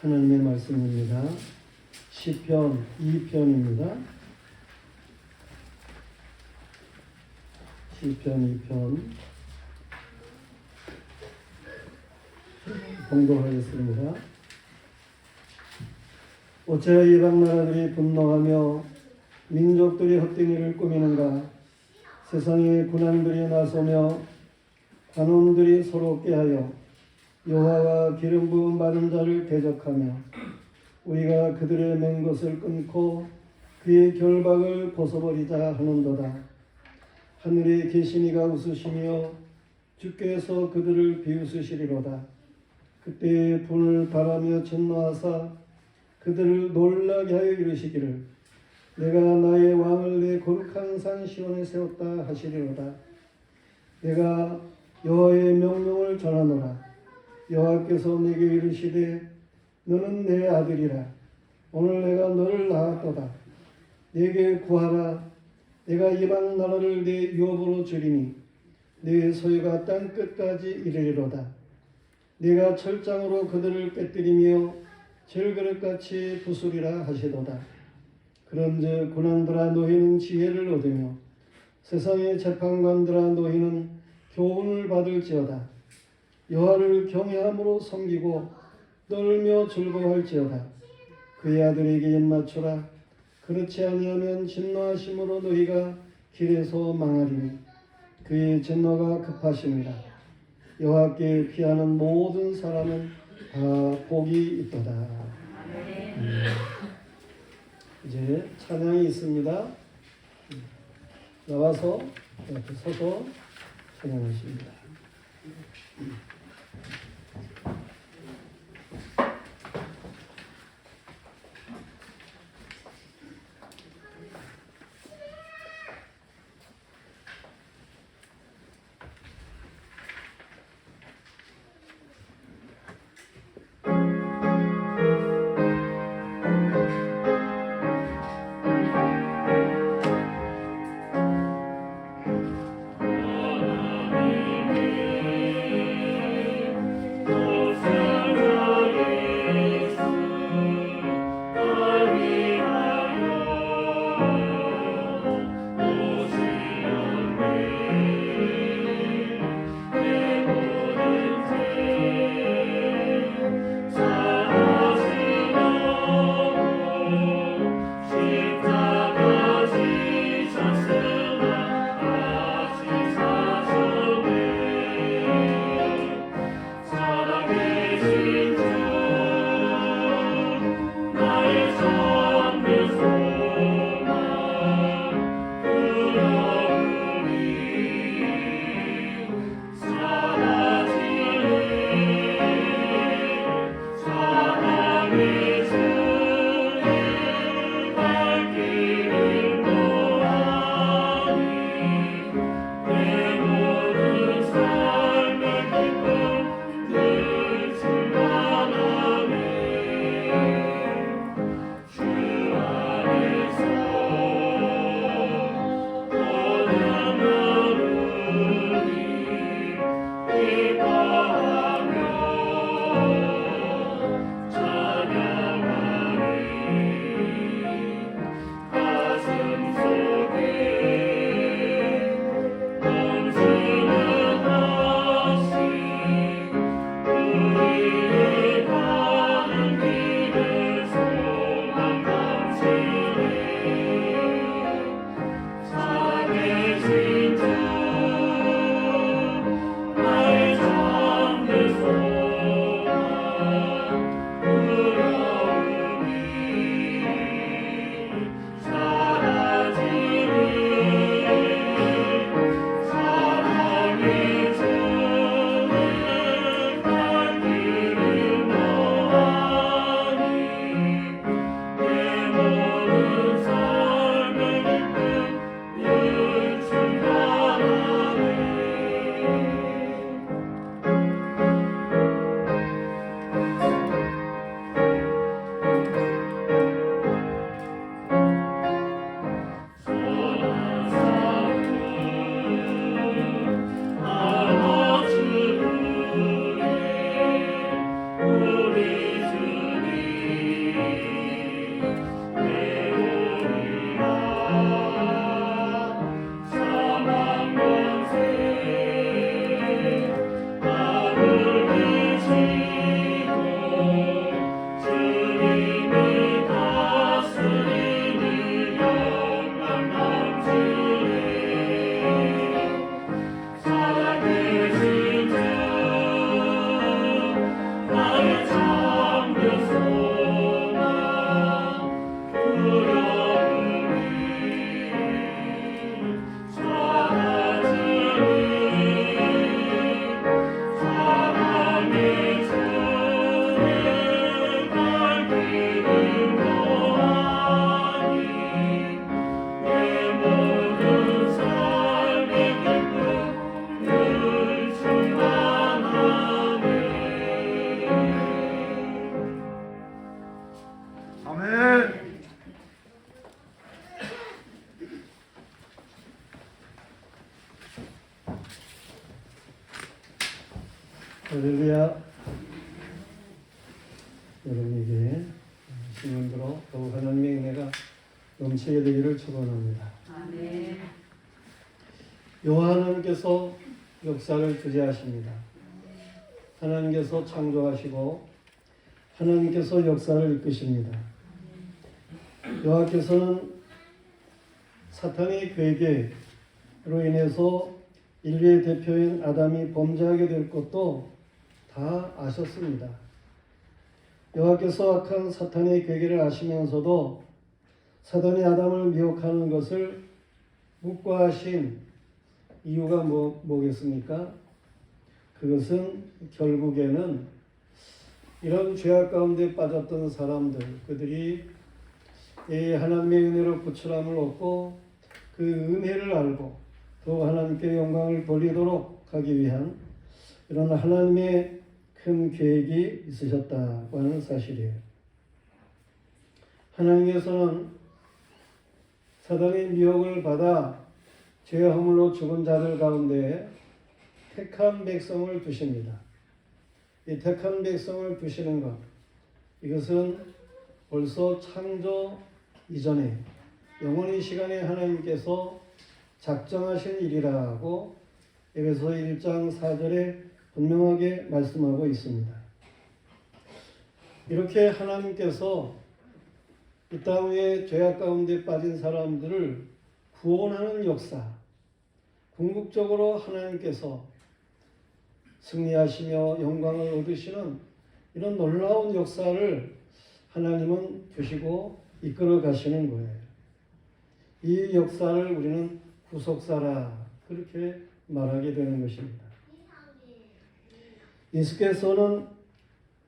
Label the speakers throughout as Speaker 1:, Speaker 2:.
Speaker 1: 하나님의 말씀입니다. 시편 2편입니다. 시편 2편 봉독하겠습니다. 어찌하여 이방 나라들이 분노하며 민족들이 헛된 일을 꾸미는가? 세상의 군왕들이 나서며 관원들이 서로 꾀하여 여호와와 기름 부은 마른 자를 대적하며 우리가 그들의 맨 것을 끊고 그의 결박을 벗어버리자 하는도다. 하늘에 계신 이가 웃으시며 주께서 그들을 비웃으시리로다. 그때 분을 바라며 진노하사 그들을 놀라게 하여 이르시기를 내가 나의 왕을 내 거룩한 산 시온에 세웠다 하시리로다. 내가 여호와의 명령을 전하노라. 여호와께서 내게 이르시되 너는 내 아들이라. 오늘 내가 너를 낳았도다. 내게 구하라. 내가 이방 나라를 내 유업으로 주리니 내 소유가 땅 끝까지 이르리로다. 내가 철장으로 그들을 깨뜨리며 질그릇같이 부수리라 하시도다. 그런즉 군왕들아 너희는 지혜를 얻으며 세상의 재판관들아 너희는 교훈을 받을지어다. 여호와를 경외함으로 섬기고 떨며 즐거워할지어다. 그의 아들에게 입맞추라. 그렇지 아니하면 진노하심으로 너희가 길에서 망하리니 그의 진노가 급하심이라. 여호와께 피하는 모든 사람은 다 복이 있도다. 이제 찬양이 있습니다. 나와서 이렇게 서서 찬양하십니다.
Speaker 2: 찬양하 아멘.
Speaker 1: 할렐루야. 여러분에게 신년도로 더욱 하나님의 은혜가 넘치게 되기를 축원합니다.
Speaker 3: 아멘.
Speaker 1: 여호와님께서 역사를 주재하십니다. 하나님께서 창조하시고 하나님께서 역사를 이끄십니다. 여호와께서는 사탄의 괴계로 인해서 인류의 대표인 아담이 범죄하게 될 것도 다 아셨습니다. 여호와께서 악한 사탄의 괴계를 아시면서도 사단이 아담을 미혹하는 것을 묵과하신 이유가 뭐겠습니까? 그것은 결국에는 이런 죄악 가운데 빠졌던 사람들, 그들이 하나님의 은혜로 구출함을 얻고 그 은혜를 알고 또 하나님께 영광을 돌리도록 하기 위한 이런 하나님의 큰 계획이 있으셨다고 하는 사실이에요. 하나님께서는 사단의 미혹을 받아 죄와 허물로 죽은 자들 가운데 택한 백성을 두십니다. 이 택한 백성을 두시는 것, 이것은 벌써 창조 이전에 영원히 시간에 하나님께서 작정하신 일이라고 에베소 1장 4절에 분명하게 말씀하고 있습니다. 이렇게 하나님께서 이 땅 위에 죄악 가운데 빠진 사람들을 구원하는 역사, 궁극적으로 하나님께서 승리하시며 영광을 얻으시는 이런 놀라운 역사를 하나님은 주시고 이끌어 가시는 거예요. 이 역사를 우리는 구속사라 그렇게 말하게 되는 것입니다. 예수께서는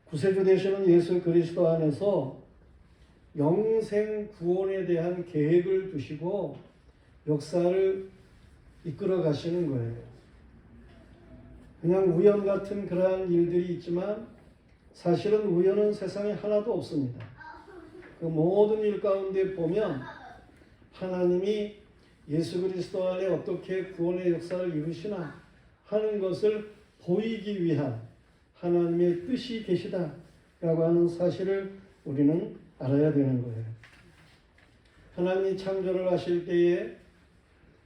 Speaker 1: 구세주 되시는 예수 그리스도 안에서 영생 구원에 대한 계획을 두시고 역사를 이끌어 가시는 거예요. 그냥 우연 같은 그러한 일들이 있지만 사실은 우연은 세상에 하나도 없습니다. 그 모든 일 가운데 보면 하나님이 예수 그리스도 안에 어떻게 구원의 역사를 이루시나 하는 것을 보이기 위한 하나님의 뜻이 계시다라고 하는 사실을 우리는 알아야 되는 거예요. 하나님이 창조를 하실 때에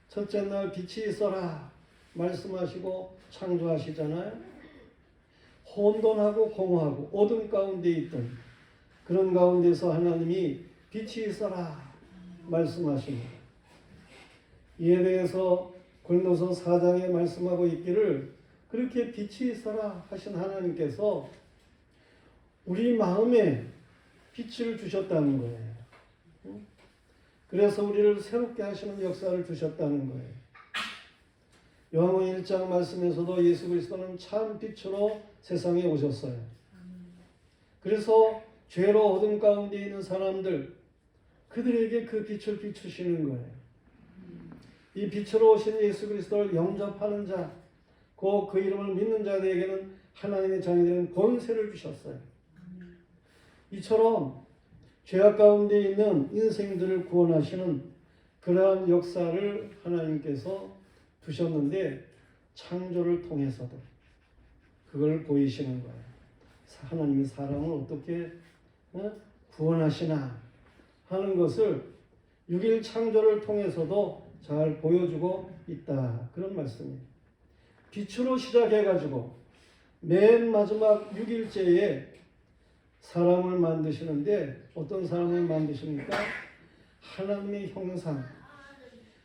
Speaker 1: 첫째 날 빛이 있어라 말씀하시고 창조하시잖아요. 혼돈하고 공허하고 어둠 가운데 있던 그런 가운데서 하나님이 빛이 있어라 말씀하십니다. 이에 대해서 고린도서 4장에 말씀하고 있기를 그렇게 빛이 있어라 하신 하나님께서 우리 마음에 빛을 주셨다는 거예요. 그래서 우리를 새롭게 하시는 역사를 주셨다는 거예요. 요한복음 1장 말씀에서도 예수 그리스도는 참 빛으로 세상에 오셨어요. 그래서 죄로 어둠 가운데 있는 사람들, 그들에게 그 빛을 비추시는 거예요. 이 빛으로 오신 예수 그리스도를 영접하는 자, 그 이름을 믿는 자들에게는 하나님의 자녀들은 권세를 주셨어요. 이처럼 죄악 가운데 있는 인생들을 구원하시는 그러한 역사를 하나님께서 두셨는데 창조를 통해서도 그걸 보이시는 거예요. 하나님이 사람을 어떻게 구원하시나 하는 것을 6일 창조를 통해서도 잘 보여주고 있다. 그런 말씀이에요. 빛으로 시작해가지고 맨 마지막 6일째에 사람을 만드시는데 어떤 사람을 만드십니까? 하나님의 형상,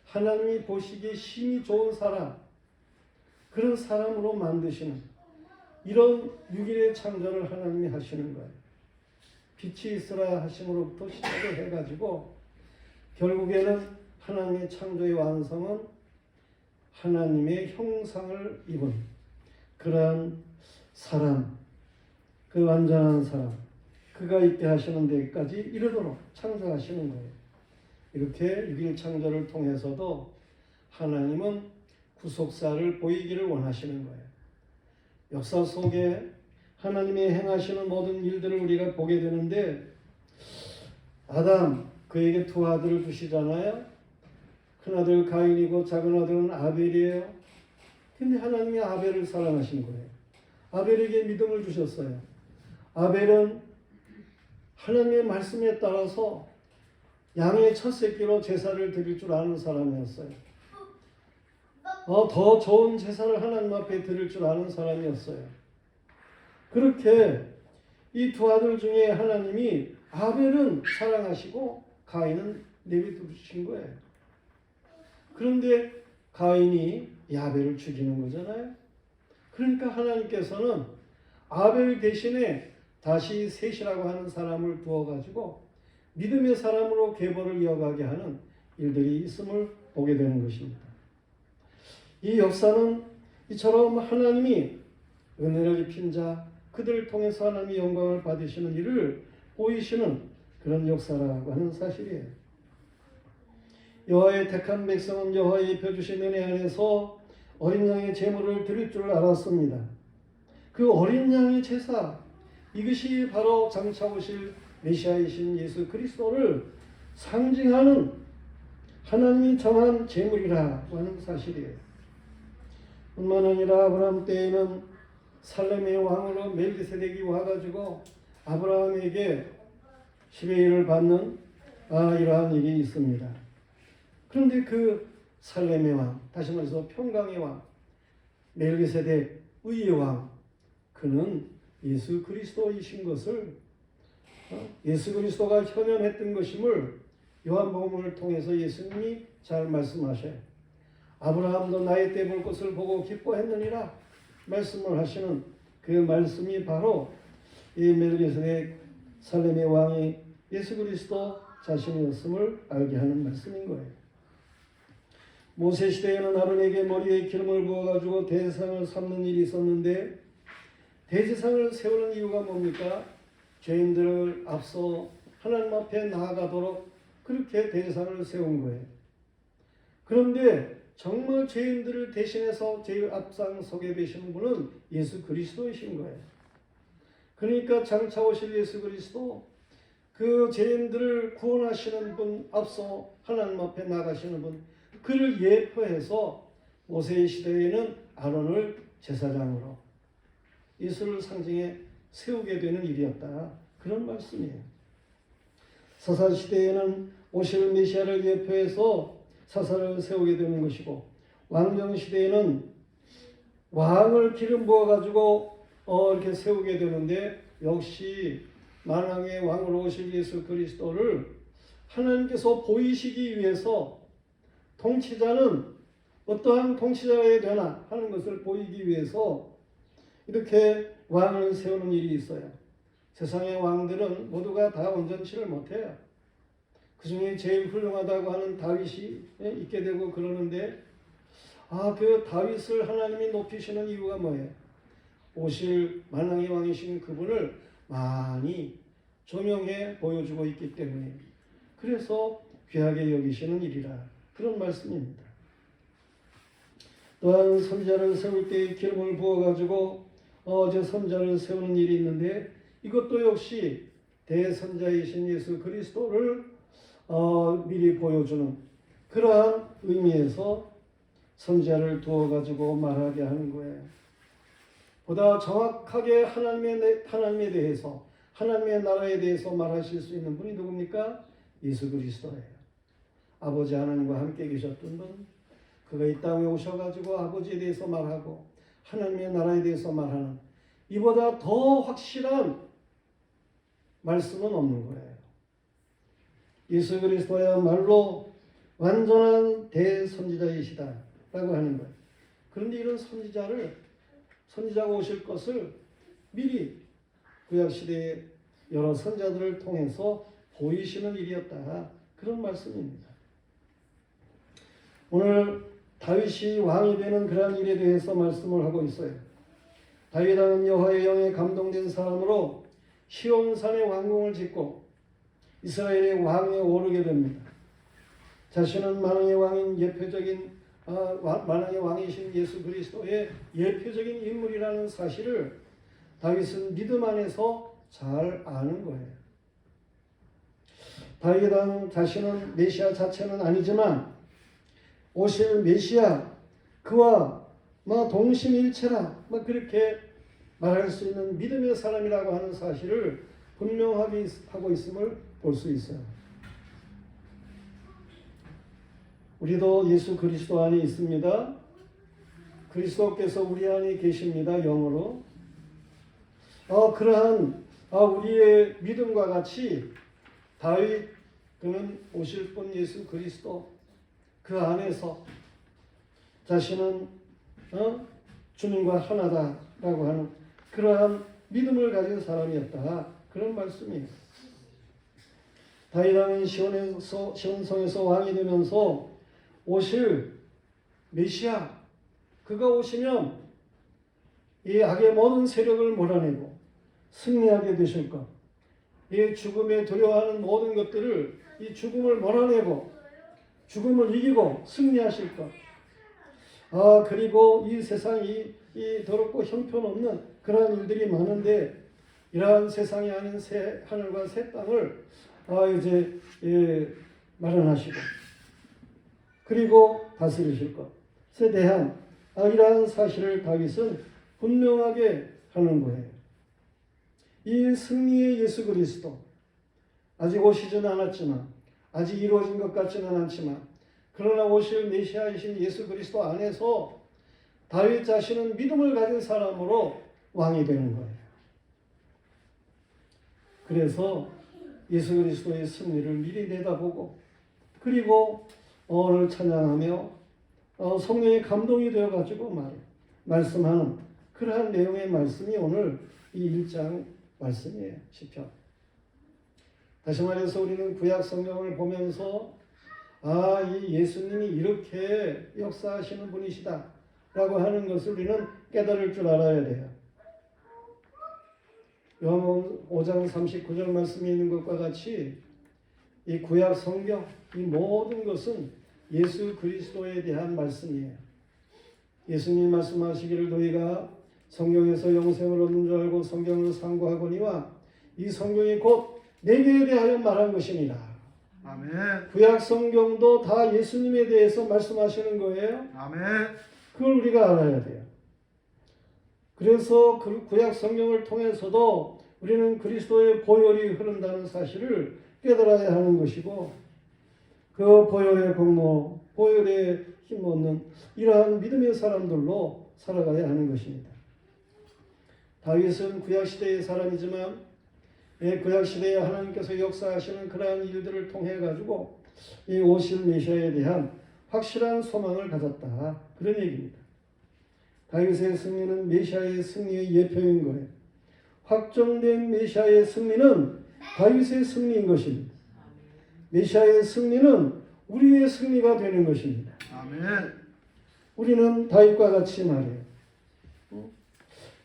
Speaker 1: 하나님이 보시기에 힘이 좋은 사람, 그런 사람으로 만드시는 이런 6일의 창조를 하나님이 하시는 거예요. 빛이 있으라 하심으로부터 시작을 해가지고 결국에는 하나님의 창조의 완성은 하나님의 형상을 입은 그러한 사람, 그 완전한 사람, 그가 있게 하시는 데까지 이르도록 창조하시는 거예요. 이렇게 6일 창조를 통해서도 하나님은 구속사를 보이기를 원하시는 거예요. 역사 속에 하나님의 행하시는 모든 일들을 우리가 보게 되는데 아담 그에게 두 아들을 주시잖아요. 큰아들 가인이고 작은 아들은 아벨이에요. 근데 하나님이 아벨을 사랑하신 거예요. 아벨에게 믿음을 주셨어요. 아벨은 하나님의 말씀에 따라서 양의 첫 새끼로 제사를 드릴 줄 아는 사람이었어요. 더 좋은 제사를 하나님 앞에 드릴 줄 아는 사람이었어요. 그렇게 이 두 아들 중에 하나님이 아벨은 사랑하시고 가인은 내비두신 거예요. 그런데 가인이 이 아벨을 죽이는 거잖아요. 그러니까 하나님께서는 아벨 대신에 다시 셋이라고 하는 사람을 두어가지고 믿음의 사람으로 계보를 이어가게 하는 일들이 있음을 보게 되는 것입니다. 이 역사는 이처럼 하나님이 은혜를 입힌 자, 그들을 통해서 하나님의 영광을 받으시는 일을 보이시는 그런 역사라고 하는 사실이에요. 여호와의 택한 백성은 여호와의 입혀주신 은혜 안에서 어린 양의 제물을 드릴 줄 알았습니다. 그 어린 양의 제사, 이것이 바로 장차 오실 메시아이신 예수 그리스도를 상징하는 하나님이 정한 제물이라고 하는 사실이에요. 뿐만 아니라 아브라함 때에는 살렘의 왕으로 멜기세덱이 와가지고 아브라함에게 10의 1을 받는 이러한 일이 있습니다. 그런데 그 살렘의 왕, 다시 말해서 평강의 왕, 멜기세덱 의의 왕, 그는 예수 그리스도이신 것을 예수 그리스도가 현현했던 것임을 요한복음을 통해서 예수님이 잘 말씀하셔요. 아브라함도 나의 때 볼 것을 보고 기뻐했느니라 말씀을 하시는 그 말씀이 바로 이 멜기세덱 살렘의 왕이 예수 그리스도 자신이었음을 알게 하는 말씀인 거예요. 모세 시대에는 아론에게 머리에 기름을 부어가지고 대제사장을 삼는 일이 있었는데 대제사장을 세우는 이유가 뭡니까? 죄인들을 앞서 하나님 앞에 나아가도록 그렇게 대제사장을 세운 거예요. 그런데 정말 죄인들을 대신해서 제일 앞장서게 되시는 분은 예수 그리스도이신 거예요. 그러니까 장차 오실 예수 그리스도, 그 죄인들을 구원하시는 분, 앞서 하나님 앞에 나가시는 분, 그를 예표해서 모세의 시대에는 아론을 제사장으로 예수를 상징해 세우게 되는 일이었다. 그런 말씀이에요. 사사시대에는 오실 메시아를 예표해서 사사를 세우게 되는 것이고, 왕정시대에는 왕을 기름 부어가지고 이렇게 세우게 되는데, 역시 만왕의 왕으로 오실 예수 그리스도를 하나님께서 보이시기 위해서 통치자는 어떠한 통치자여야 되나 하는 것을 보이기 위해서 이렇게 왕을 세우는 일이 있어요. 세상의 왕들은 모두가 다 온전치를 못해요. 그 중에 제일 훌륭하다고 하는 다윗이 있게 되고 그러는데, 그 다윗을 하나님이 높이시는 이유가 뭐예요? 오실 만왕의 왕이신 그분을 많이 조명해 보여주고 있기 때문에, 그래서 귀하게 여기시는 일이라 그런 말씀입니다. 또한 선지자를 세울 때 기름을 부어가지고 선지자를 세우는 일이 있는데, 이것도 역시 대선자이신 예수 그리스도를 미리 보여주는 그러한 의미에서 선지자를 두어가지고 말하게 하는 거예요. 보다 정확하게 하나님에 대해서, 하나님의 나라에 대해서 말하실 수 있는 분이 누굽니까? 예수 그리스도예요. 아버지 하나님과 함께 계셨던 분, 그가 이 땅에 오셔가지고 아버지에 대해서 말하고 하나님의 나라에 대해서 말하는, 이보다 더 확실한 말씀은 없는 거예요. 예수 그리스도야말로 완전한 대선지자이시다라고 하는 거예요. 그런데 이런 선지자가 오실 것을 미리 구약시대의 여러 선자들을 통해서 보이시는 일이었다. 그런 말씀입니다. 오늘 다윗이 왕이 되는 그러한 일에 대해서 말씀을 하고 있어요. 다윗은 여호와의 영에 감동된 사람으로 시온산에 왕궁을 짓고 이스라엘의 왕에 오르게 됩니다. 자신은 만왕의 왕인 만왕의 왕이신 예수 그리스도의 예표적인 인물이라는 사실을 다윗은 믿음 안에서 잘 아는 거예요. 다윗 왕 자신은 메시아 자체는 아니지만 오실 메시아 그와 동심일체라 그렇게 말할 수 있는 믿음의 사람이라고 하는 사실을 분명하게 하고 있음을 볼 수 있어요. 우리도 예수 그리스도 안에 있습니다. 그리스도께서 우리 안에 계십니다. 영으로. 그러한 우리의 믿음과 같이 다윗 그는 오실 분 예수 그리스도 그 안에서 자신은 주님과 하나다라고 하는 그러한 믿음을 가진 사람이었다. 그런 말씀이에요. 다윗 왕은 시온성에서 왕이 되면서 오실 메시아 그가 오시면 이 악의 모든 세력을 몰아내고 승리하게 되실 것. 이 죽음에 두려워하는 모든 것들을 이 죽음을 몰아내고 죽음을 이기고 승리하실 것. 그리고 이 세상이 이 더럽고 형편없는 그러한 일들이 많은데 이러한 세상이 아닌 새 하늘과 새 땅을 이제 마련하시고 그리고 다스리실 것에 대한 이러한 사실을 다윗은 분명하게 하는 거예요. 이 승리의 예수 그리스도 아직 오시지는 않았지만 아직 이루어진 것 같지는 않지만 그러나 오실 메시아이신 예수 그리스도 안에서 다윗 자신은 믿음을 가진 사람으로 왕이 되는 거예요. 그래서 예수 그리스도의 승리를 미리 내다보고 그리고 오늘 찬양하며 성령의 감동이 되어가지고 말씀하는 그러한 내용의 말씀이 오늘 이 1장 말씀이에요. 시편. 다시 말해서 우리는 구약 성경을 보면서 이 예수님이 이렇게 역사하시는 분이시다 라고 하는 것을 우리는 깨달을 줄 알아야 돼요. 요한복음 5장 39절 말씀에 있는 것과 같이 이 구약 성경 이 모든 것은 예수 그리스도에 대한 말씀이에요. 예수님이 말씀하시기를 너희가 성경에서 영생을 얻는 줄 알고 성경을 상고하거니와 이 성경이 곧 내게 대하여 말한 것입니다.
Speaker 2: 아멘.
Speaker 1: 구약 성경도 다 예수님에 대해서 말씀하시는 거예요.
Speaker 2: 아멘.
Speaker 1: 그걸 우리가 알아야 돼요. 그래서 그 구약 성경을 통해서도 우리는 그리스도의 보혈이 흐른다는 사실을 깨달아야 하는 것이고 그 보혈의 공로, 보혈에 힘없는 이러한 믿음의 사람들로 살아가야 하는 것입니다. 다윗은 구약시대의 사람이지만 구약시대에 하나님께서 역사하시는 그러한 일들을 통해 가지고 이 오실 메시아에 대한 확실한 소망을 가졌다. 그런 얘기입니다. 다윗의 승리는 메시아의 승리의 예표인 거예요. 확정된 메시아의 승리는 다윗의 승리인 것입니다. 메시아의 승리는 우리의 승리가 되는 것입니다.
Speaker 2: 아멘.
Speaker 1: 우리는 다윗과 같이 말해요.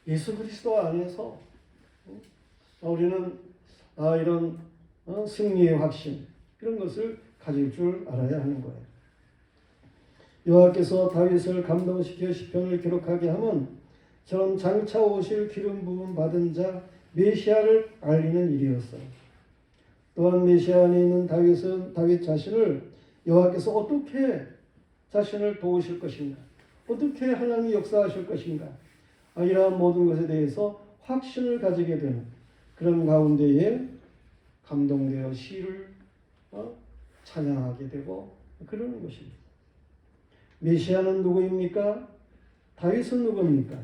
Speaker 1: 예수 그리스도 안에서 우리는 이런 승리의 확신 이런 것을 가질 줄 알아야 하는 거예요. 여호와께서 다윗을 감동시켜 시편을 기록하게 하면 저런 장차 오실 기름 부음 받은 자 메시아를 알리는 일이었어요. 또한 메시아 안에 있는 다윗 자신을 여호와께서 어떻게 자신을 도우실 것인가, 어떻게 하나님이 역사하실 것인가, 이러한 모든 것에 대해서 확신을 가지게 되는 그런 가운데에 감동되어 시를 찬양하게 되고 그러는 것입니다. 메시아는 누구입니까? 다윗은 누굽니까?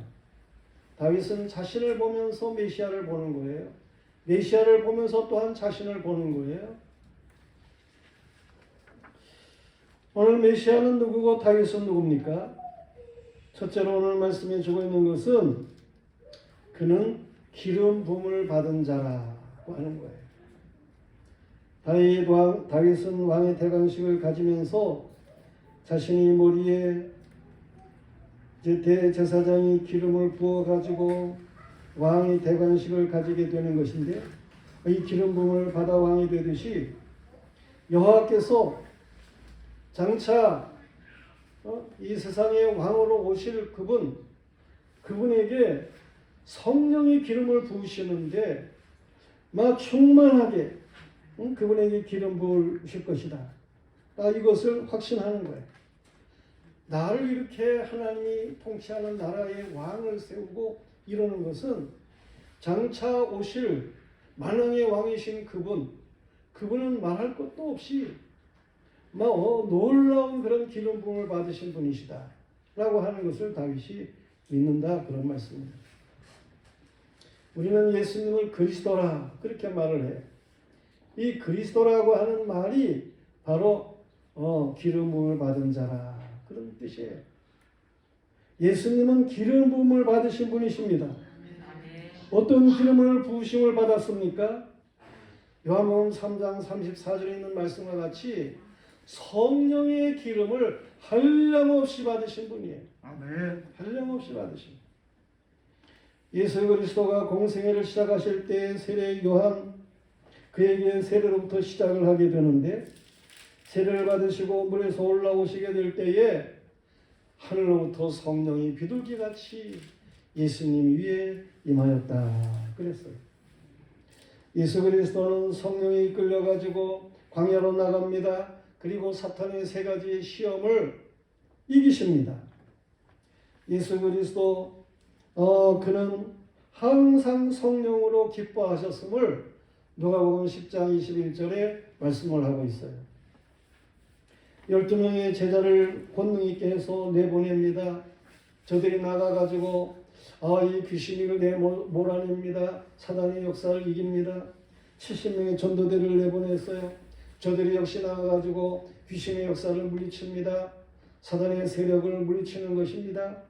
Speaker 1: 다윗은 자신을 보면서 메시아를 보는 거예요. 메시아를 보면서 또한 자신을 보는 거예요. 오늘 메시아는 누구고 다윗은 누굽니까? 첫째로 오늘 말씀해 주고 있는 것은 그는 기름 부음을 받은 자라고 하는 거예요. 다윗은 왕의 대관식을 가지면서 자신이 머리에 대제사장이 기름을 부어가지고 왕의 대관식을 가지게 되는 것인데 이 기름 부음을 받아 왕이 되듯이 여호와께서 장차 이 세상의 왕으로 오실 그분에게 성령의 기름을 부으시는데 막 충만하게 그분에게 기름 부으실 것이다. 이것을 확신하는 거예요. 나를 이렇게 하나님이 통치하는 나라의 왕을 세우고 이러는 것은 장차 오실 만왕의 왕이신 그분은 말할 것도 없이 놀라운 그런 기름 부음을 받으신 분이시다 라고 하는 것을 다윗이 믿는다, 그런 말씀입니다. 우리는 예수님을 그리스도라 그렇게 말을 해요. 이 그리스도라고 하는 말이 바로 기름 부음을 받은 자라 그런 뜻이에요. 예수님은 기름 부음을 받으신 분이십니다. 어떤 기름을 부으심을 받았습니까? 요한복음 3장 34절에 있는 말씀과 같이 성령의 기름을 한량없이 받으신 분이에요. 아멘. 한량없이 받으신. 예수 그리스도가 공생애를 시작하실 때 세례 요한 그에게 세례로부터 시작을 하게 되는데, 세례를 받으시고 물에서 올라오시게 될 때에 하늘로부터 성령이 비둘기같이 예수님 위에 임하였다 그랬어요. 예수 그리스도는 성령에 이끌려가지고 광야로 나갑니다. 그리고 사탄의 세 가지의 시험을 이기십니다. 예수 그리스도 그는 항상 성령으로 기뻐하셨음을 누가복음 10장 21절에 말씀을 하고 있어요. 12명의 제자를 권능 있게 해서 내보냅니다. 저들이 나가가지고 이 귀신을 몰아냅니다. 사단의 역사를 이깁니다. 70명의 전도대를 내보냈어요. 저들이 역시 나가가지고 귀신의 역사를 물리칩니다. 사단의 세력을 물리치는 것입니다.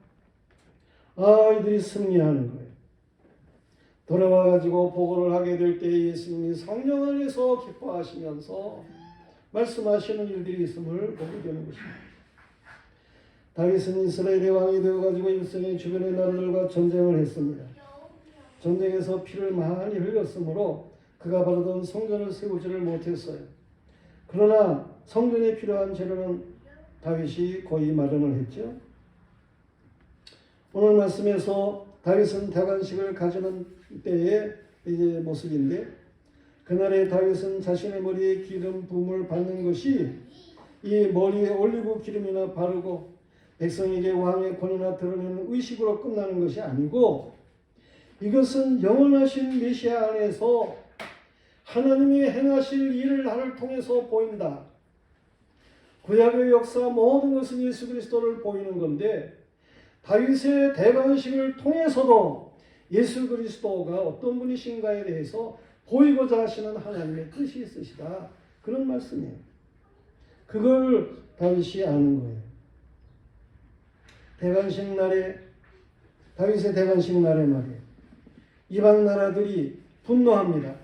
Speaker 1: 이들이 승리하는 거예요. 돌아와가지고 보고를 하게 될 때 예수님이 성령 안에서 기뻐하시면서 말씀하시는 일들이 있음을 보게 되는 것입니다. 다윗은 이스라엘의 왕이 되어가지고 일생의 주변의 나라들과 전쟁을 했습니다. 전쟁에서 피를 많이 흘렸으므로 그가 바라던 성전을 세우지를 못했어요. 그러나 성전에 필요한 재료는 다윗이 거의 마련을 했죠. 오늘 말씀에서 다윗은 대관식을 가지는 때의 이제 모습인데, 그날에 다윗은 자신의 머리에 기름 부음을 받는 것이 이 머리에 올리브 기름이나 바르고 백성에게 왕의 권위나 드러내는 의식으로 끝나는 것이 아니고, 이것은 영원하신 메시아 안에서 하나님이 행하실 일을 나를 통해서 보인다. 구약의 역사 모든 것은 예수 그리스도를 보이는 건데, 다윗의 대관식을 통해서도 예수 그리스도가 어떤 분이신가에 대해서 보이고자 하시는 하나님의 뜻이 있으시다, 그런 말씀이에요. 그걸 다윗이 아는 거예요. 대관식 날에, 다윗의 대관식 날에 말이에요, 이방 나라들이 분노합니다.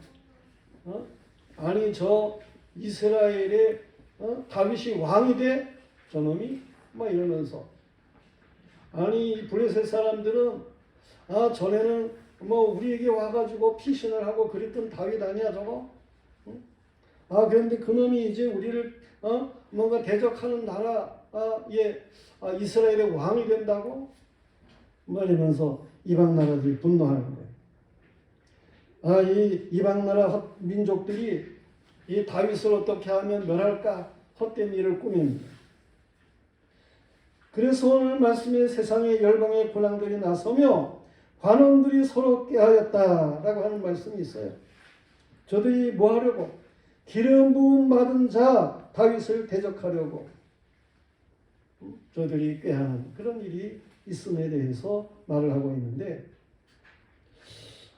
Speaker 1: 아니 저 이스라엘의 다윗이 왕이 돼? 저놈이? 이러면서, 아니 블레셋 사람들은 전에는 우리에게 와가지고 피신을 하고 그랬던 다윗 아니야 저거? 그런데 그놈이 이제 우리를 뭔가 대적하는 나라에 이스라엘의 왕이 된다고? 말하면서 이방 나라들이 분노하는 거예요. 이 이방 나라 민족들이 이 다윗을 어떻게 하면 멸할까 헛된 일을 꾸밉니다. 그래서 오늘 말씀에 세상의 열방의 군왕들이 나서며 관원들이 서로 꾀하였다라고 하는 말씀이 있어요. 저들이 뭐 하려고? 기름 부음 받은 자 다윗을 대적하려고 저들이 꾀하는 그런 일이 있음에 대해서 말을 하고 있는데,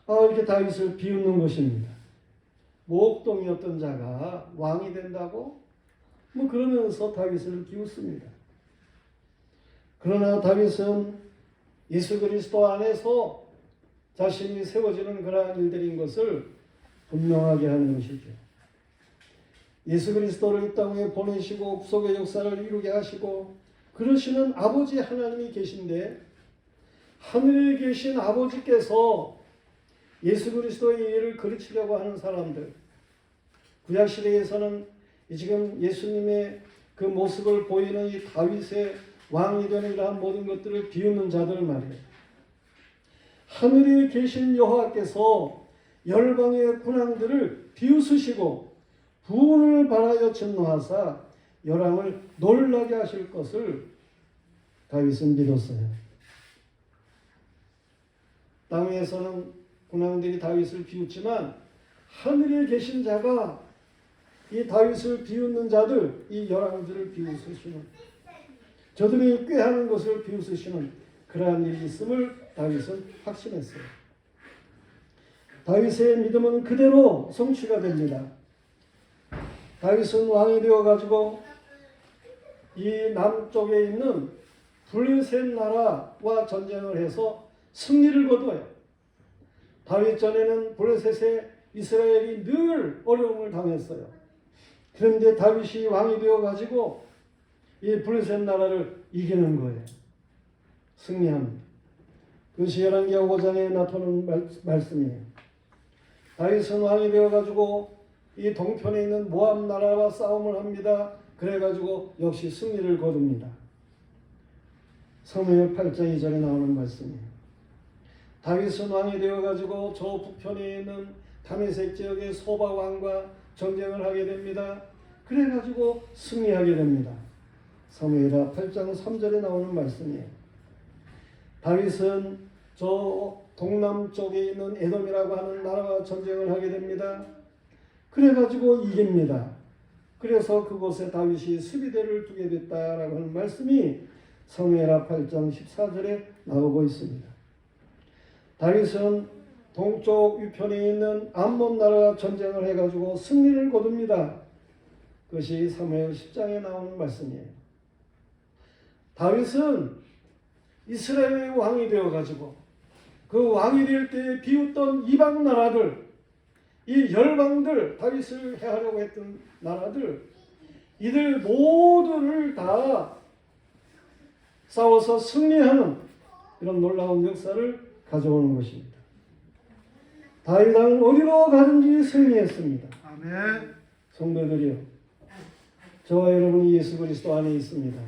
Speaker 1: 이렇게 다윗을 비웃는 것입니다. 목동이었던 자가 왕이 된다고? 그러면서 다윗을 비웃습니다. 그러나 다윗은 예수 그리스도 안에서 자신이 세워지는 그러한 일들인 것을 분명하게 하는 것이죠. 예수 그리스도를 이 땅에 보내시고 구속의 역사를 이루게 하시고 그러시는 아버지 하나님이 계신데, 하늘에 계신 아버지께서 예수 그리스도의 일을 가르치려고 하는 사람들, 구약시대에서는 지금 예수님의 그 모습을 보이는 이 다윗의 왕이 되는 이러한 모든 것들을 비웃는 자들 말이에요. 하늘에 계신 여호와께서 열방의 군왕들을 비웃으시고 부흥을 바라여 진노하사 열왕을 놀라게 하실 것을 다윗은 믿었어요. 땅 위에서는 군왕들이 다윗을 비웃지만 하늘에 계신 자가 이 다윗을 비웃는 자들, 이 열왕들을 비웃으시는, 저들이 꾀하는 것을 비웃으시는 그러한 일이 있음을 다윗은 확신했어요. 다윗의 믿음은 그대로 성취가 됩니다. 다윗은 왕이 되어가지고 이 남쪽에 있는 블레셋 나라와 전쟁을 해서 승리를 거둬요. 다윗 전에는 블레셋에 이스라엘이 늘 어려움을 당했어요. 그런데 다윗이 왕이 되어가지고 이 블레셋 나라를 이기는 거예요. 승리합니다. 그것이 열왕기하 5장에 나타나는 말씀이에요. 다윗은 왕이 되어가지고 이 동편에 있는 모압 나라와 싸움을 합니다. 그래가지고 역시 승리를 거둡니다. 사무엘 8장 2절에 나오는 말씀이에요. 다윗은 왕이 되어가지고 저 북편에 있는 다메섹 지역의 소바 왕과 전쟁을 하게 됩니다. 그래가지고 승리하게 됩니다. 사무엘하 8장 3절에 나오는 말씀이에요. 다윗은 저 동남쪽에 있는 에돔이라고 하는 나라와 전쟁을 하게 됩니다. 그래가지고 이깁니다. 그래서 그곳에 다윗이 수비대를 두게 됐다라고 하는 말씀이 사무엘하 8장 14절에 나오고 있습니다. 다윗은 동쪽 위편에 있는 암몬 나라와 전쟁을 해가지고 승리를 거둡니다. 그것이 사무엘 10장에 나오는 말씀이에요. 다윗은 이스라엘의 왕이 되어가지고 그 왕이 될 때 비웃던 이방 나라들, 이 열방들, 다윗을 해하려고 했던 나라들, 이들 모두를 다 싸워서 승리하는 이런 놀라운 역사를 가져오는 것입니다. 다윗 왕은 어디로 가든지 승리했습니다.
Speaker 2: 아멘.
Speaker 1: 성도들이요, 저와 여러분이 예수 그리스도 안에 있습니다.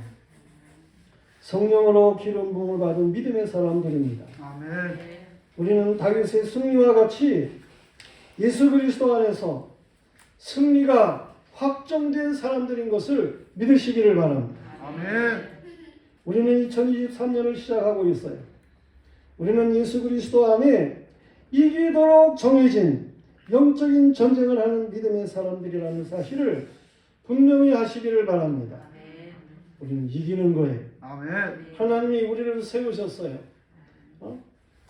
Speaker 1: 성령으로 기름 부음을 받은 믿음의 사람들입니다.
Speaker 2: 아멘.
Speaker 1: 우리는 다윗의 승리와 같이 예수 그리스도 안에서 승리가 확정된 사람들인 것을 믿으시기를 바랍니다.
Speaker 2: 아멘.
Speaker 1: 우리는 2023년을 시작하고 있어요. 우리는 예수 그리스도 안에 이기도록 정해진 영적인 전쟁을 하는 믿음의 사람들이라는 사실을 분명히 하시기를 바랍니다. 우리는 이기는 거예요.
Speaker 2: 아멘.
Speaker 1: 하나님이 우리를 세우셨어요.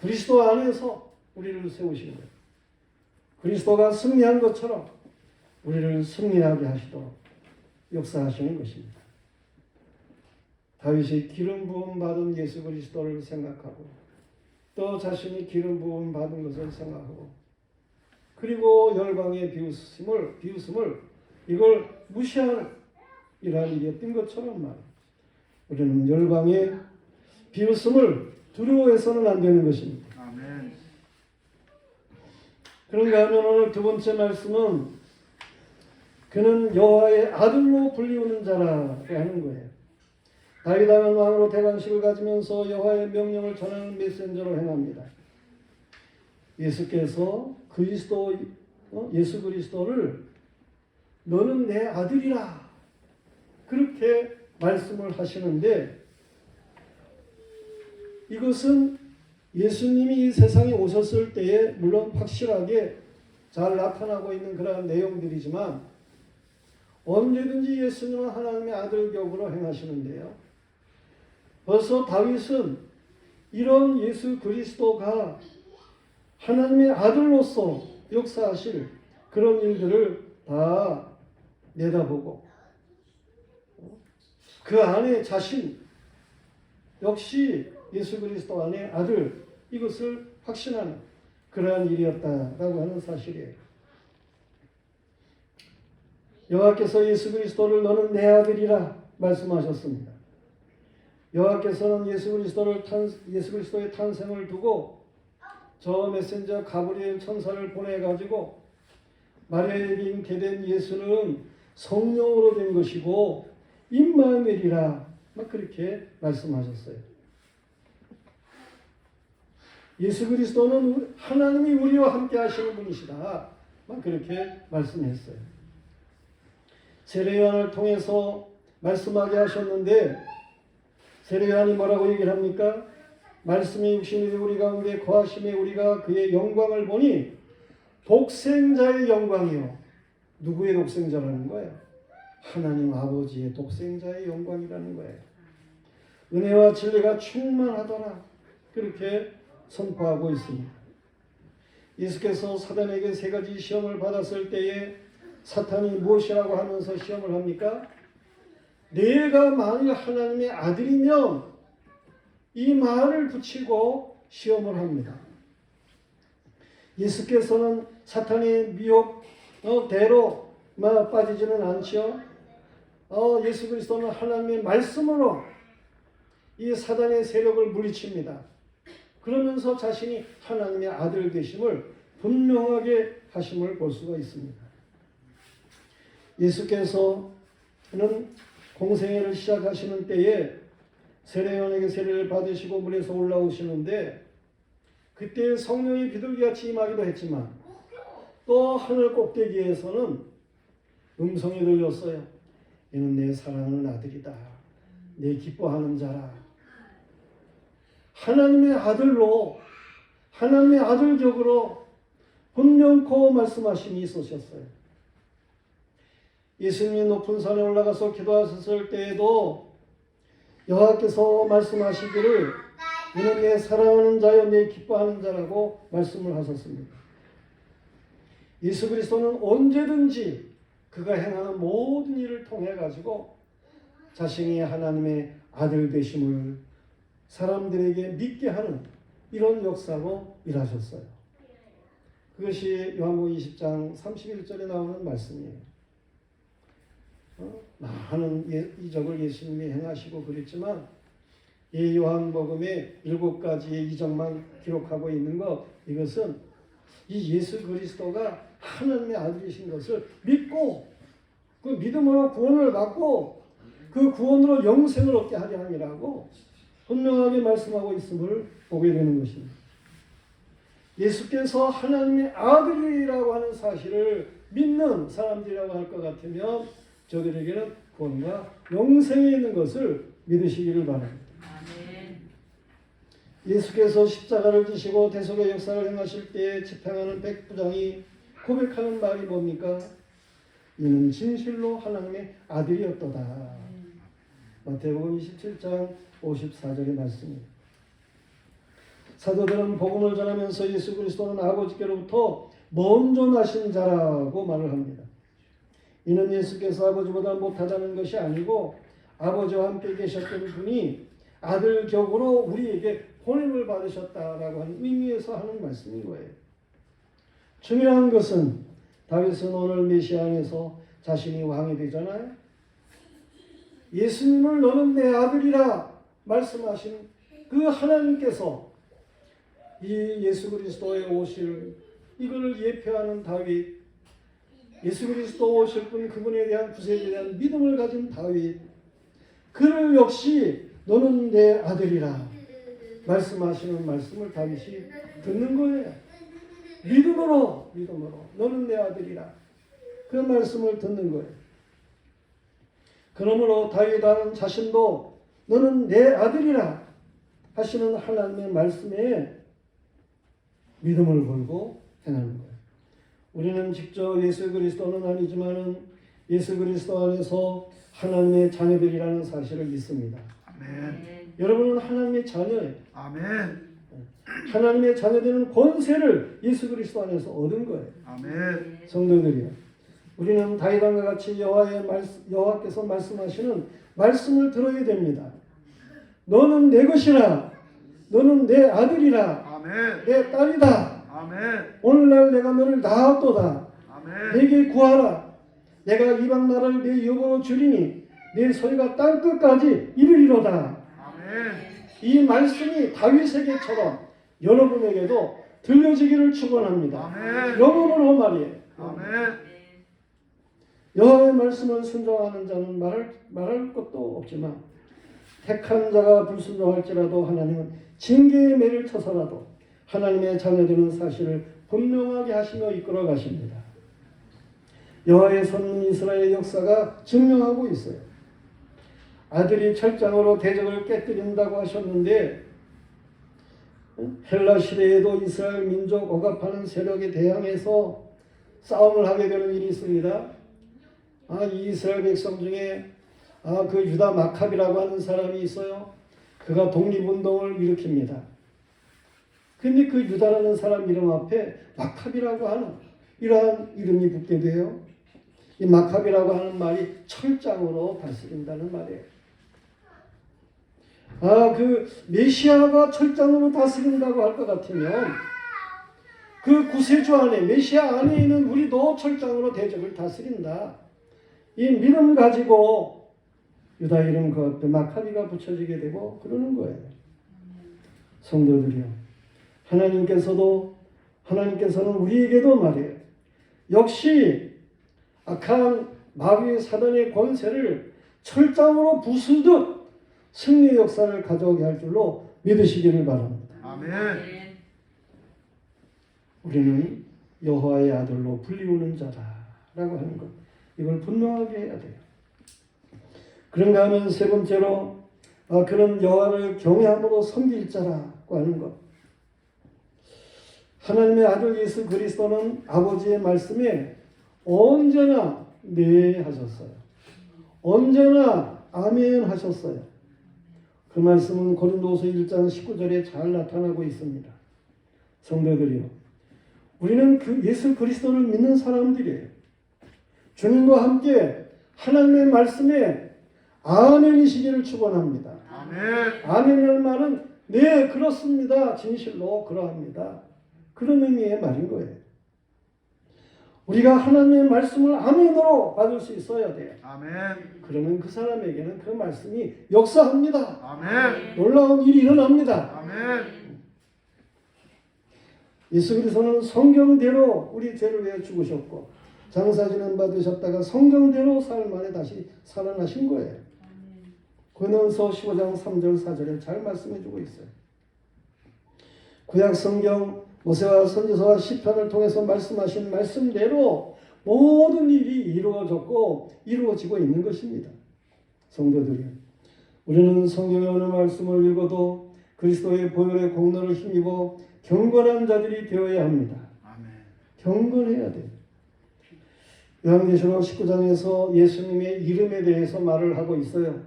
Speaker 1: 그리스도 안에서 우리를 세우신 거예요. 그리스도가 승리한 것처럼 우리를 승리하게 하시도록 역사하시는 것입니다. 다윗이 기름 부음 받은 예수 그리스도를 생각하고 또 자신이 기름 부음 받은 것을 생각하고 그리고 열방의 비웃음을 이걸 무시하는 이러한 일이었던 것처럼 말입니다. 우리는 열방의 비웃음을 두려워해서는 안 되는 것입니다.
Speaker 2: 아멘.
Speaker 1: 그런가 하면 오늘 두 번째 말씀은 그는 여호와의 아들로 불리우는 자라고 하는 거예요. 다윗 왕은 왕으로 대관식을 가지면서 여호와의 명령을 전하는 메신저로 행합니다. 예수께서 예수 그리스도를 너는 내 아들이라 그렇게 말씀을 하시는데 이것은 예수님이 이 세상에 오셨을 때에 물론 확실하게 잘 나타나고 있는 그러한 내용들이지만 언제든지 예수님은 하나님의 아들 격으로 행하시는데요. 벌써 다윗은 이런 예수 그리스도가 하나님의 아들로서 역사하실 그런 일들을 다 내다보고 그 안에 자신 역시 예수 그리스도 안에 아들 이것을 확신하는 그러한 일이었다라고 하는 사실이에요. 여호와께서 예수 그리스도를 너는 내 아들이라 말씀하셨습니다. 여호와께서는 예수 그리스도의 탄생을 두고 저 메신저 가브리엘 천사를 보내가지고 마리아에게 잉태된 예수는 성령으로 된 것이고 임마누엘이라 막 그렇게 말씀하셨어요. 예수 그리스도는 하나님이 우리와 함께 하시는 분이시다 막 그렇게 말씀했어요. 세례 요한을 통해서 말씀하게 하셨는데 세례 요한이 뭐라고 얘기를 합니까? 말씀이 육신이 되어 우리 가운데 거하심에 우리가 그의 영광을 보니 독생자의 영광이요. 누구의 독생자라는 거예요? 하나님 아버지의 독생자의 영광이라는 거예요. 은혜와 진리가 충만하더라. 그렇게 선포하고 있습니다. 예수께서 사단에게 세 가지 시험을 받았을 때에 사탄이 무엇이라고 하면서 시험을 합니까? 내가 만일 하나님의 아들이면 이 말을 붙이고 시험을 합니다. 예수께서는 사탄의 미혹대로 빠지지는 않죠. 예수 그리스도는 하나님의 말씀으로 이 사단의 세력을 물리칩니다. 그러면서 자신이 하나님의 아들 되심을 분명하게 하심을 볼 수가 있습니다. 예수께서는 공생애를 시작하시는 때에 세례요한에게 세례를 받으시고 물에서 올라오시는데 그때 성령이 비둘기같이 임하기도 했지만 또 하늘 꼭대기에서는 음성이 들렸어요. 이는 내 사랑하는 아들이다. 내 기뻐하는 자라. 하나님의 아들로 하나님의 아들격으로 분명코 말씀하심이 있으셨어요. 예수님이 높은 산에 올라가서 기도하셨을 때에도 여호와께서 말씀하시기를 이는 내 사랑하는 자여 내 기뻐하는 자라고 말씀을 하셨습니다. 예수 그리스도는 언제든지 그가 행하는 모든 일을 통해 가지고 자신이 하나님의 아들 되심을 사람들에게 믿게 하는 이런 역사로 일하셨어요. 그것이 요한복음 20장 31절에 나오는 말씀이에요. 많은 이적을 예수님이 행하시고 그랬지만 이 요한복음의 7가지의 이적만 기록하고 있는 것, 이것은 이 예수 그리스도가 하나님의 아들이신 것을 믿고 그 믿음으로 구원을 받고 그 구원으로 영생을 얻게 하려 함이라고 분명하게 말씀하고 있음을 보게 되는 것입니다. 예수께서 하나님의 아들이라고 하는 사실을 믿는 사람들이라고 할 것 같으면 저들에게는 구원과 영생이 있는 것을 믿으시기를 바랍니다.
Speaker 3: 아멘.
Speaker 1: 예수께서 십자가를 지시고 대속의 역사를 행하실 때에 집행하는 백부장이 고백하는 말이 뭡니까? 이는 진실로 하나님의 아들이었도다. 마태복음 27장 54절의 말씀입니다. 사도들은 복음을 전하면서 예수 그리스도는 아버지께로부터 먼저 나신 자라고 말을 합니다. 이는 예수께서 아버지보다 못하다는 것이 아니고 아버지와 함께 계셨던 분이 아들 격으로 우리에게 보냄을 받으셨다라고 하는 의미에서 하는 말씀인 거예요. 중요한 것은 다윗은 오늘 메시아 안에서 자신이 왕이 되잖아요. 예수님을 너는 내 아들이라 말씀하신 그 하나님께서 이 예수 그리스도의 오실 이거를 예표하는 다윗, 예수 그리스도 오실 분 그분에 대한 구세에 대한 믿음을 가진 다윗, 그를 역시 너는 내 아들이라 말씀하시는 말씀을 다윗이 듣는 거예요. 믿음으로 너는 내 아들이라 그 말씀을 듣는 거예요. 그러므로 다윗은 자신도 너는 내 아들이라 하시는 하나님의 말씀에 믿음을 걸고 행하는 거예요. 우리는 직접 예수 그리스도는 아니지만은 예수 그리스도 안에서 하나님의 자녀들이라는 사실을 믿습니다.
Speaker 2: 아멘.
Speaker 1: 여러분은 하나님의 자녀예요.
Speaker 2: 아멘.
Speaker 1: 하나님의 자녀되는 권세를 예수 그리스도 안에서 얻은 거예요.
Speaker 2: 아멘.
Speaker 1: 성도들이요. 우리는 다윗과 같이 여호와께서 말씀하시는 말씀을 들어야 됩니다. 너는 내 것이라, 너는 내 아들이라,
Speaker 2: 아멘.
Speaker 1: 내 딸이다.
Speaker 2: 아멘.
Speaker 1: 오늘날 내가 너를 낳았도다.
Speaker 2: 아멘.
Speaker 1: 내게 구하라. 내가 이방 나라를 내 여보로 주리니 내 소리가 땅 끝까지 이르리로다.
Speaker 2: 아멘.
Speaker 1: 이 말씀이 다윗에게처럼 여러분에게도 들려지기를 축원합니다.
Speaker 2: 아멘.
Speaker 1: 영혼으로 말이에요.
Speaker 2: 아멘.
Speaker 1: 여호와의 말씀을 순종하는 자는 말할 것도 없지만 택한 자가 불순종할지라도 하나님은 징계의 매를 쳐서라도 하나님의 자녀되는 사실을 분명하게 하시며 이끌어 가십니다. 여호와의 선 이스라엘의 역사가 증명하고 있어요. 아들이 철장으로 대적을 깨뜨린다고 하셨는데 헬라 시대에도 이스라엘 민족 억압하는 세력에 대항해서 싸움을 하게 되는 일이 있습니다. 이 이스라엘 백성 중에 그 유다 마캅이라고 하는 사람이 있어요. 그가 독립운동을 일으킵니다. 근데 그 유다라는 사람 이름 앞에 마캅이라고 하는 이러한 이름이 붙게 돼요. 이 마캅이라고 하는 말이 철장으로 다스린다는 말이에요. 그 메시아가 철장으로 다스린다고 할 것 같으면 그 구세주 안에 메시아 안에 있는 우리도 철장으로 대적을 다스린다. 이 믿음 가지고 유다 이름 그 앞에 마카비가 붙여지게 되고 그러는 거예요. 성도들이요. 하나님께서는 우리에게도 말해요. 역시 악한 마귀의 사단의 권세를 철장으로 부수듯 승리의 역사를 가져오게 할 줄로 믿으시기를 바랍니다.
Speaker 2: 아멘.
Speaker 1: 우리는 여호와의 아들로 불리우는 자라라고 하는 것. 이걸 분명하게 해야 돼요. 그런가 하면 세 번째로 그는 여호와를 경외함으로 섬길 자라고 하는 것. 하나님의 아들 예수 그리스도는 아버지의 말씀에 언제나 네 하셨어요. 언제나 아멘 하셨어요. 그 말씀은 고린도서 1장 19절에 잘 나타나고 있습니다. 성도들이요. 우리는 그 예수 그리스도를 믿는 사람들이에요. 주님과 함께 하나님의 말씀에 아멘이시기를 축원합니다.
Speaker 2: 아멘.
Speaker 1: 아멘이라는 말은 네 그렇습니다. 진실로 그러합니다. 그런 의미의 말인 거예요. 우리가 하나님의 말씀을 아멘으로 받을 수 있어야 돼요.
Speaker 2: 아멘.
Speaker 1: 그러면 그 사람에게는 그 말씀이 역사합니다.
Speaker 2: 아멘.
Speaker 1: 놀라운 일이 일어납니다.
Speaker 2: 아멘.
Speaker 1: 예수 그리스도는 성경대로 우리 죄를 위해 죽으셨고 장사지는 받으셨다가 성경대로 사흘 만에 다시 살아나신 거예요. 고린도서 15장 3절 4절에 잘 말씀해 주고 있어요. 구약 성경 모세와 선지서와 시편을 통해서 말씀하신 말씀대로 모든 일이 이루어졌고 이루어지고 있는 것입니다. 성도들이요. 우리는 성경의 어느 말씀을 읽어도 그리스도의 보혈의 공로를 힘입어 경건한 자들이 되어야 합니다.
Speaker 2: 아멘.
Speaker 1: 경건해야 돼요. 요한계시록 19장에서 예수님의 이름에 대해서 말을 하고 있어요.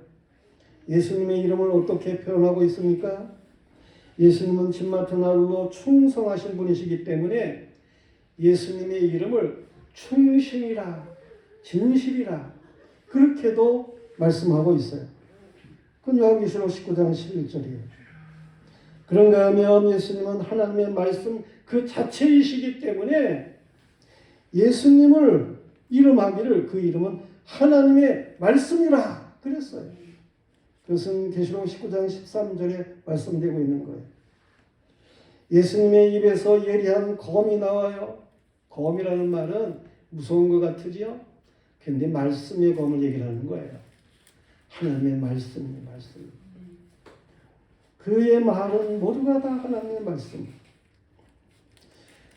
Speaker 1: 예수님의 이름을 어떻게 표현하고 있습니까? 예수님은 집 맡은 아들로 충성하신 분이시기 때문에 예수님의 이름을 충신이라 진실이라 그렇게도 말씀하고 있어요. 그건 요한계시록 19장 11절이에요. 그런가 하면 예수님은 하나님의 말씀 그 자체이시기 때문에 예수님을 이름하기를 그 이름은 하나님의 말씀이라 그랬어요. 그것은 계시록 19장 13절에 말씀되고 있는 거예요. 예수님의 입에서 예리한 검이 나와요. 검이라는 말은 무서운 것 같으지요? 근데 말씀의 검을 얘기를 하는 거예요. 하나님의 말씀. 그의 말은 모두가 다 하나님의 말씀.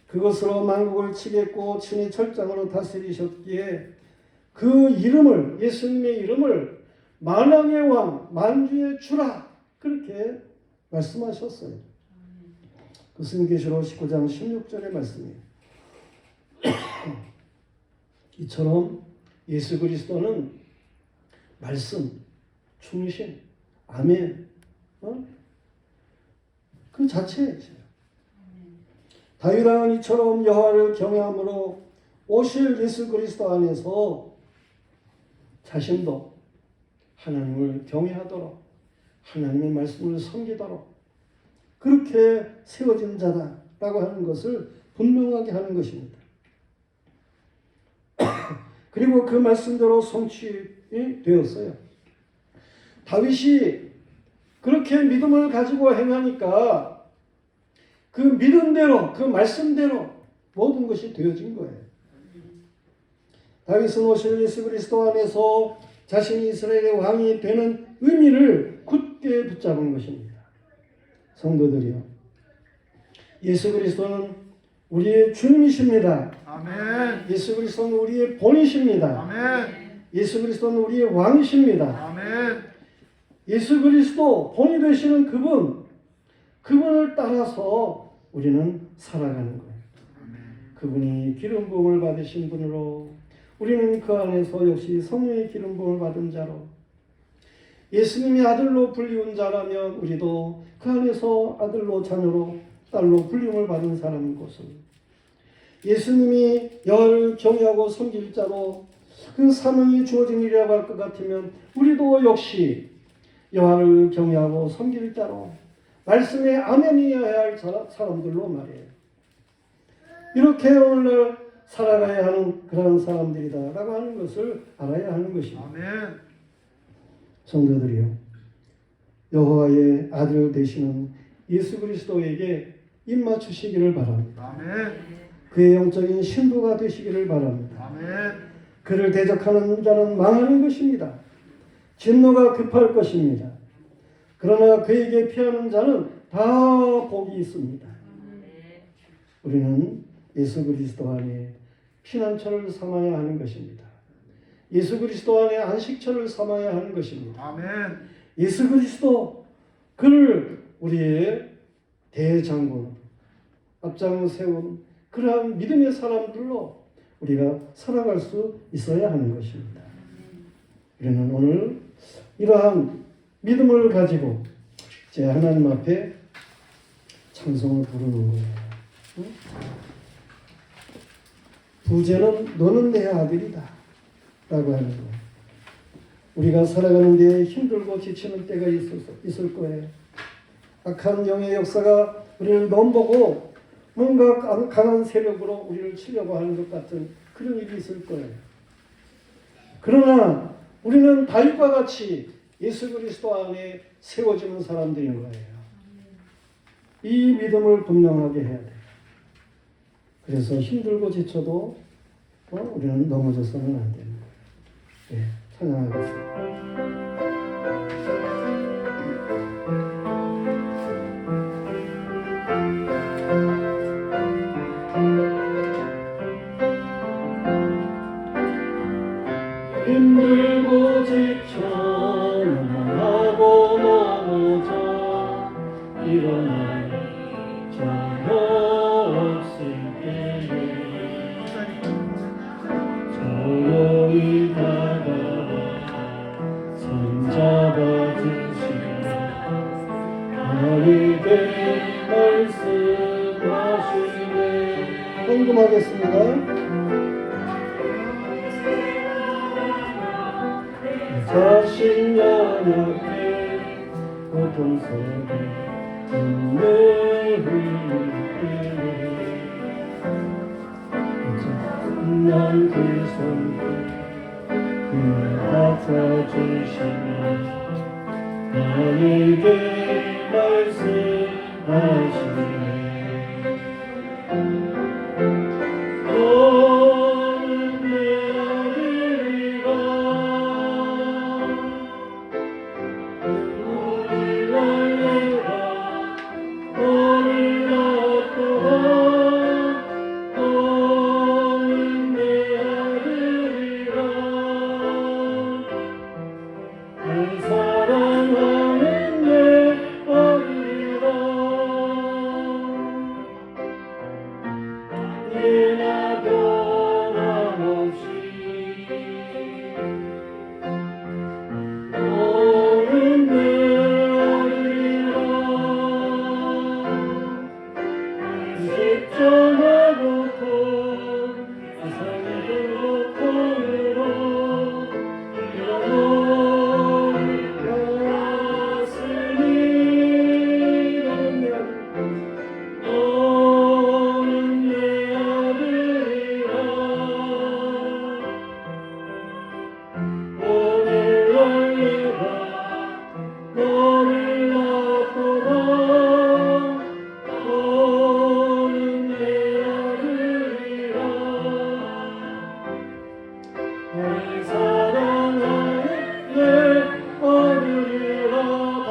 Speaker 1: 그것으로 만국을 치겠고 친히 철장으로 다스리셨기에 그 이름을 예수님의 이름을 만왕의 왕 만주의 주라 그렇게 말씀하셨어요. 그것은 계시록 19장 16절의 말씀이에요. 이처럼 예수 그리스도는 말씀, 충신, 아멘 그 자체이세요. 다윗 왕은 이처럼 여호와를 경외함으로 오실 예수 그리스도 안에서 자신도 하나님을 경외하도록 하나님의 말씀을 섬기도록 그렇게 세워진 자다라고 하는 것을 분명하게 하는 것입니다. 그리고 그 말씀대로 성취이 되었어요. 다윗이 그렇게 믿음을 가지고 행하니까 그 믿음대로 그 말씀대로 모든 것이 되어진 거예요. 다윗은 오실 예수 그리스도 안에서 자신이 이스라엘의 왕이 되는 의미를 굳게 붙잡은 것입니다. 성도들이요. 예수 그리스도는 우리의 주님이십니다.
Speaker 2: 아멘.
Speaker 1: 예수 그리스도는 우리의 본이십니다.
Speaker 2: 아멘.
Speaker 1: 예수 그리스도는 우리의 왕이십니다.
Speaker 2: 아멘.
Speaker 1: 예수 그리스도 본이 되시는 그분을 따라서 우리는 살아가는 거예요. 그분이 기름 부음을 받으신 분으로 우리는 그 안에서 역시 성령의 기름 부음을 받은 자로 예수님이 아들로 불리운 자라면 우리도 그 안에서 아들로 자녀로 딸로 불림을 받은 사람인 것을 예수님이 여호와를 경외하고 섬길 자로 그 사명이 주어진 일이라고 할 것 같으면 우리도 역시 여호와를 경외하고 섬길 자로 말씀에 아멘이어야 할 사람들로 말이에요. 이렇게 오늘날 살아가야 하는 그런 사람들이다라고 하는 것을 알아야 하는 것입니다.
Speaker 2: 아멘.
Speaker 1: 성도들이요, 여호와의 아들 되시는 예수 그리스도에게 입맞추시기를 바랍니다.
Speaker 2: 아멘.
Speaker 1: 그의 영적인 신부가 되시기를 바랍니다.
Speaker 2: 아멘.
Speaker 1: 그를 대적하는 자는 망하는 것입니다. 진노가 급할 것입니다. 그러나 그에게 피하는 자는 다 복이 있습니다. 우리는 예수 그리스도 안에 피난처를 삼아야 하는 것입니다. 예수 그리스도 안에 안식처를 삼아야 하는 것입니다.
Speaker 2: 아멘.
Speaker 1: 예수 그리스도 그를 우리의 대장군 앞장을 세운 그러한 믿음의 사람들로 우리가 살아갈 수 있어야 하는 것입니다. 우리는 오늘 이러한 믿음을 가지고 제 하나님 앞에 찬송을 부르는 거예요. 응? 부제는 너는 내 아들이다 라고 하는 거예요. 우리가 살아가는 데 힘들고 지치는 때가 있을 거예요. 악한 영의 역사가 우리를 넘보고 뭔가 강한 세력으로 우리를 치려고 하는 것 같은 그런 일이 있을 거예요. 그러나 우리는 다윗과 같이 예수 그리스도 안에 세워지는 사람들인 거예요. 이 믿음을 분명하게 해야 돼요. 그래서 힘들고 지쳐도 우리는 넘어져서는 안 되는 거예요. 네, 찬양하겠습니다. 힘들고 지쳐 넘어가고 넘어져 일어나니 전혀 없을 때에 조용히 다가와 손잡아 주시며 나에게 말씀하시네. 헌금하겠습니다. 자신 연약해 고통 속에 눈물 흘리네. 난 그 손을 그를 닦아주시며 나에게 말씀하시네.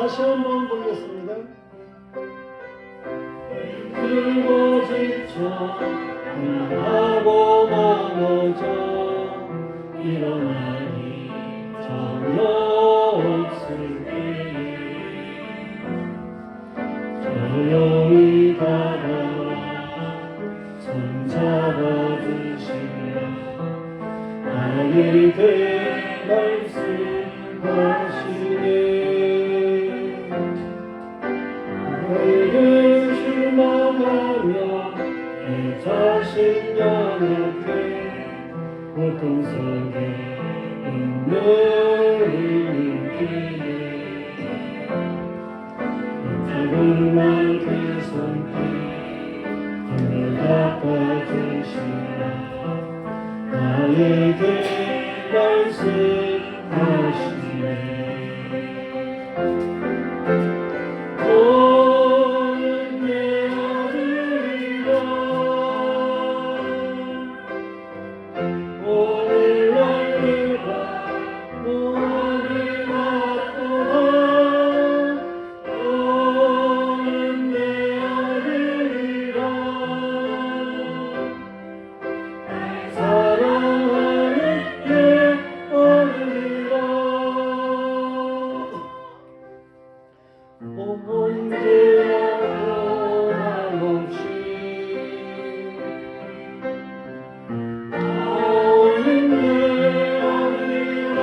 Speaker 1: 다시 한번 보겠습니다. 힘들고 지쳐 하고 넘어져 일어나니 전혀 없을 때에 조용히 다가와 손 잡아주시며 나를 말씀하시네. 너에게 실망하며 내 자신 연약해 고통 속에 눈물을 흘리네. 작은 그 손길 힘을 닦아주시며 나에게 말씀하시네. 너는 내 아들이라 오늘 날내가 너를 낳도다. 너는 내 아들이라 사랑하는 내 아들이라. 언제나 변함없이 너는 내 아들이라.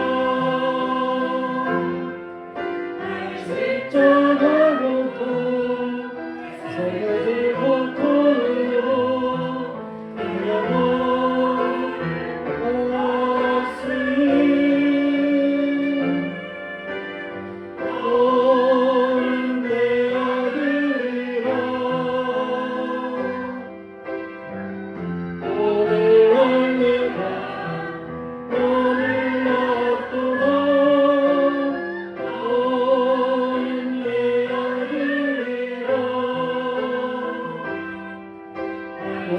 Speaker 1: 십자가 고통 세상의 고통으로 그야말로 알았으니 너는 내 아들이라. 오늘 내가 너를 낳도다. 너는 내 아들이라.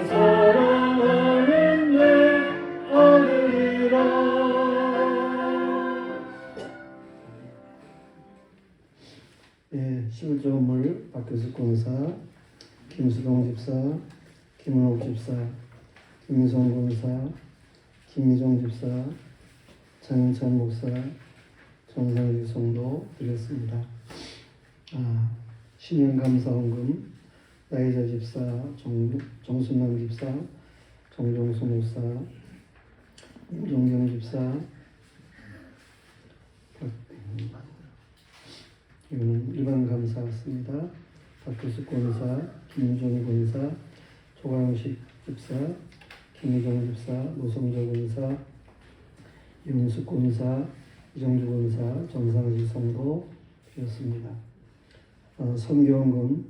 Speaker 1: 사랑하는 내 아들이라. 예, 11조물 박교수 권사, 김수동 집사, 김은옥 집사, 김민성 권사, 김미정 집사, 장인찬 목사, 정상희 성도 드렸습니다. 신년감사원금 나이자 집사, 정순남 집사, 정종수 목사, 임종경 집사, 이거는 일반 감사 같습니다. 박교수 권사, 김유정 권사, 조광식 집사, 김유정 집사, 노성조 권사, 윤숙 권사, 이정주 권사, 정상지 성도 되었습니다. 선교원금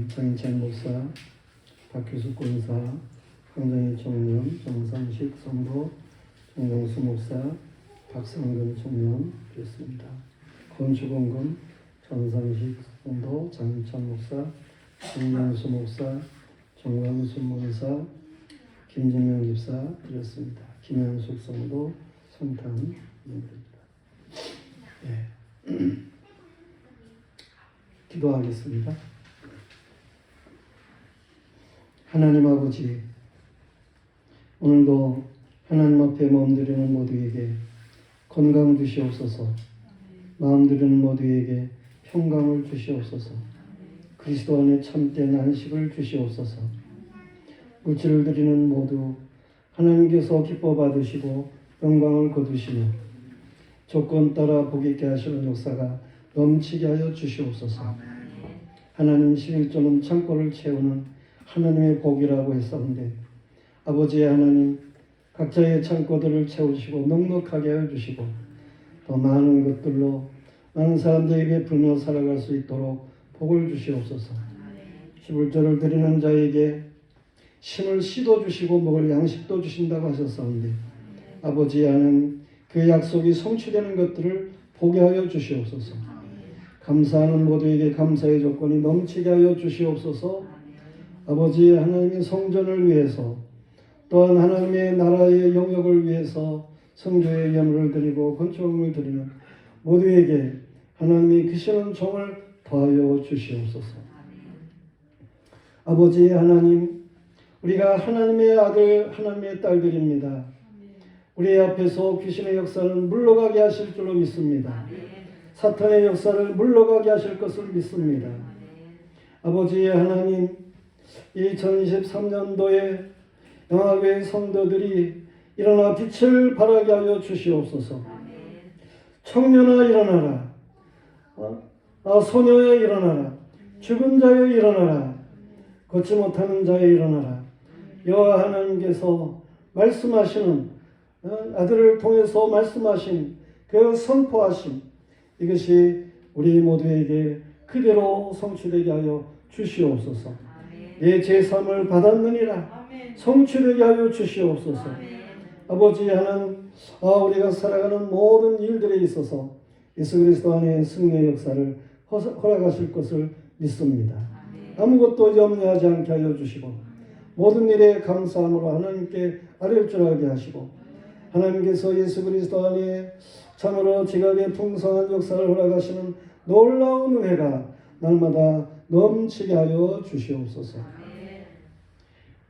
Speaker 1: 장인찬 목사, 박교수 권사, 황정희 청년, 정상식 성도, 정정수 목사, 박상근 청년 되었습니다. 건축원금 정상식 성도, 장인찬 목사, 정명수 목사, 정광수 목사, 김진명 집사 드렸습니다. 김현숙 성도 성탄 드립니다. 네. 기도하겠습니다. 하나님 아버지, 오늘도 하나님 앞에 마음드리는 모두에게 건강 주시옵소서. 마음드리는 모두에게 평강을 주시옵소서. 그리스도 안에 참된 안식을 주시옵소서. 물질을 드리는 모두 하나님께서 기뻐 받으시고 영광을 거두시며 조건 따라 복 있게 하시는 역사가 넘치게 하여 주시옵소서. 하나님 11조는 창고를 채우는 하나님의 복이라고 했었는데 아버지의 하나님 각자의 창고들을 채우시고 넉넉하게 하여 주시고 더 많은 것들로 많은 사람들에게 베풀며 살아갈 수 있도록 복을 주시옵소서. 11조를 드리는 자에게 심을 씨도 주시고 먹을 양식도 주신다고 하셨었는데 아버지 하는 그 약속이 성취되는 것들을 보게 하여 주시옵소서. 감사하는 모두에게 감사의 조건이 넘치게 하여 주시옵소서. 아버지 하나님의 성전을 위해서 또한 하나님의 나라의 영역을 위해서 성교의 예물을 드리고 건축을 드리는 모두에게 하나님이 크시는 종을 더하여 주시옵소서. 아버지 하나님 우리가 하나님의 아들, 하나님의 딸들입니다. 우리 앞에서 귀신의 역사를 물러가게 하실 줄로 믿습니다. 사탄의 역사를 물러가게 하실 것을 믿습니다. 아버지 하나님, 2023년도에 영화교회 성도들이 일어나 빛을 발하게 하여 주시옵소서. 청년아 일어나라. 소녀여 일어나라. 죽은 자여 일어나라. 걷지 못하는 자여 일어나라. 여호와 하나님께서 말씀하시는 아들을 통해서 말씀하신 그 선포하심, 이것이 우리 모두에게 그대로 성취되게 하여 주시옵소서. 내 제3을 받았느니라 성취되게 하여 주시옵소서. 아버지 하나님, 우리가 살아가는 모든 일들에 있어서 예수 그리스도 안에 승리의 역사를 허락하실 것을 믿습니다. 아무것도 염려하지 않게 하여 주시고 모든 일에 감사함으로 하나님께 아뢰줄하게 하시고 하나님께서 예수 그리스도 안에 참으로 지각의 풍성한 역사를 허락하시는 놀라운 은혜가 날마다 넘치게 하여 주시옵소서.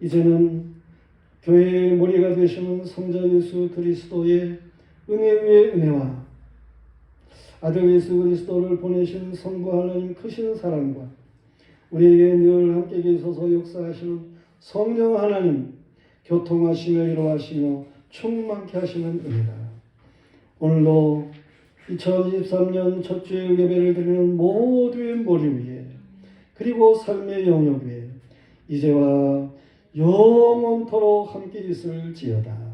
Speaker 1: 이제는 교회의 머리가 되시는 성자 예수 그리스도의 은혜 위의 은혜와 아들 예수 그리스도를 보내신 성부 하나님 크신 사랑과 우리에게 늘 함께 계셔서 역사하시는 성령 하나님 교통하시며 이루하시며 충만케 하시는 은혜가 오늘도 2023년 첫 주의 예배를 드리는 모두의 머리 위에 그리고 삶의 영역 위에 이제와 영원토록 함께 있을지어다.